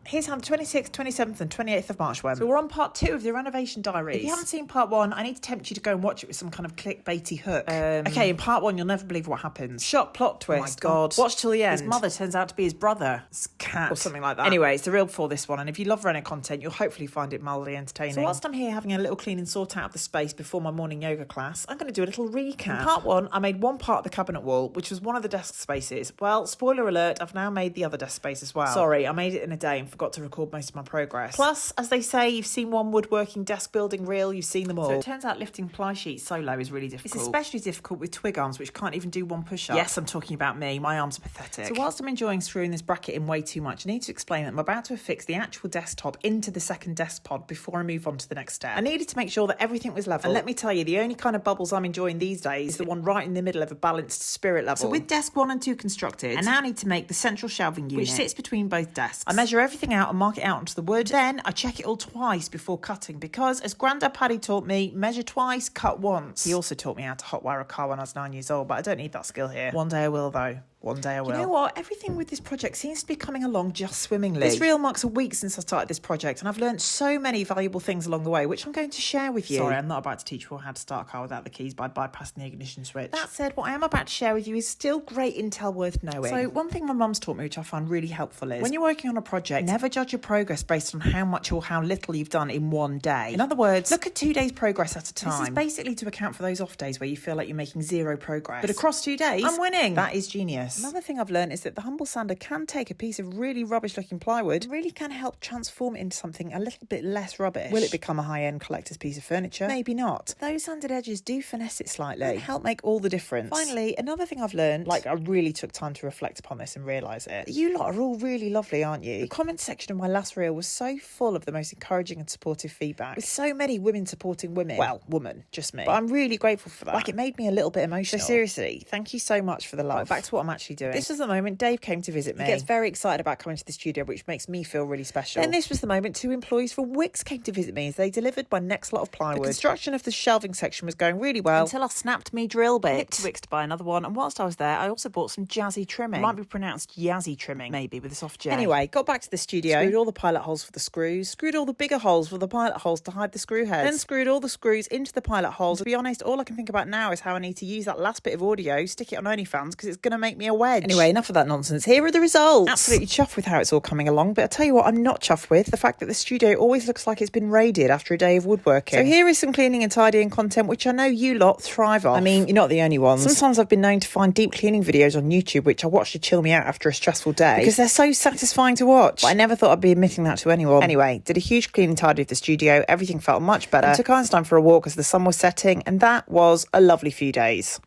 Here's how the 26th, 27th and 28th of March went. So we're on part 2 of the renovation diary. If you haven't seen part 1, I need to tempt you to go and watch it with some kind of clickbaity hook. Okay, in part 1, you'll never believe what happens. Shock plot twist. Oh my God. Watch till the end. His mother turns out to be his brother. It's cat. Or something like that. Anyway, it's the real before this one, and if you love reno content, you'll hopefully find it mildly entertaining. So whilst I'm here having a little clean and sort out of the space before my morning yoga class, I'm going to do a little recap. In part 1, I made one part of the cabinet wall, which was one of the desk spaces. Well, spoiler alert, I've now made the other desk space as well. Sorry, I made it in a day and forgot to record most of my progress. Plus, as they say, you've seen one woodworking desk building reel, you've seen them all. So it turns out lifting ply sheets solo is really difficult. It's especially difficult with twig arms, which can't even do one push-up. Yes, I'm talking about me. My arms are pathetic. So whilst I'm enjoying screwing this bracket in way too much, I need to explain that I'm about to affix the actual desktop into the second desk pod before I move on to the next step. I needed to make sure that everything was level. And let me tell you, the only kind of bubbles I'm enjoying these days is the one right in the middle of a balanced spirit level. So with desk 1 and 2 constructed, I now need to make the central shelving unit, which sits between both desks. I measure everything out and mark it out onto the wood. Then I check it all twice before cutting because, as Grandad Paddy taught me, measure twice, cut once. He also taught me how to hotwire a car when I was 9 years old, but I don't need that skill here. One day I will, though. One day I will. You know what? Everything with this project seems to be coming along just swimmingly. This reel marks a week since I started this project, and I've learned so many valuable things along the way, which I'm going to share with you. Sorry, I'm not about to teach you all how to start a car without the keys by bypassing the ignition switch. That said, what I am about to share with you is still great intel worth knowing. So one thing my mum's taught me, which I find really helpful, is when you're working on a project, never judge your progress based on how much or how little you've done in one day. In other words, look at 2 days progress at a time. This is basically to account for those off days where you feel like you're making zero progress. But across 2 days, I'm winning. That is genius. Another thing I've learned is that the humble sander can take a piece of really rubbish looking plywood and really can help transform it into something a little bit less rubbish. Will it become a high-end collector's piece of furniture? Maybe not. Those sanded edges do finesse it slightly and help make all the difference. Finally, another thing I've learned, like I really took time to reflect upon this and realise it, you lot are all really lovely, aren't you? The comment section of my last reel was so full of the most encouraging and supportive feedback, with so many women supporting women. Well, woman, just me. But I'm really grateful for that. Like, it made me a little bit emotional. So seriously, thank you so much for the love. Right, back to what I'm actually doing. This was the moment Dave came to visit me. He gets very excited about coming to the studio, which makes me feel really special. Then this was the moment 2 employees from Wix came to visit me as they delivered my next lot of plywood. The construction of the shelving section was going really well until I snapped me drill bit. Nipped to Wix to buy another one, and whilst I was there, I also bought some jazzy trimming. It might be pronounced yazzy trimming, maybe, with a soft J. Anyway, got back to the studio, screwed all the pilot holes for the screws, screwed all the bigger holes for the pilot holes to hide the screw heads, then screwed all the screws into the pilot holes. To be honest, all I can think about now is how I need to use that last bit of audio, stick it on OnlyFans, because it's going to make me a wedge. Anyway, enough of that nonsense. Here are the results. Absolutely chuffed with how it's all coming along, but I tell you what I'm not chuffed with, the fact that the studio always looks like it's been raided after a day of woodworking. So here is some cleaning and tidying content, which I know you lot thrive off. I mean, you're not the only ones. Sometimes I've been known to find deep cleaning videos on YouTube, which I watch to chill me out after a stressful day, because they're so satisfying to watch. But I never thought I'd be admitting that to anyone. Anyway, did a huge clean and tidy of the studio, everything felt much better, and took Einstein for a walk as the sun was setting, and that was a lovely few days.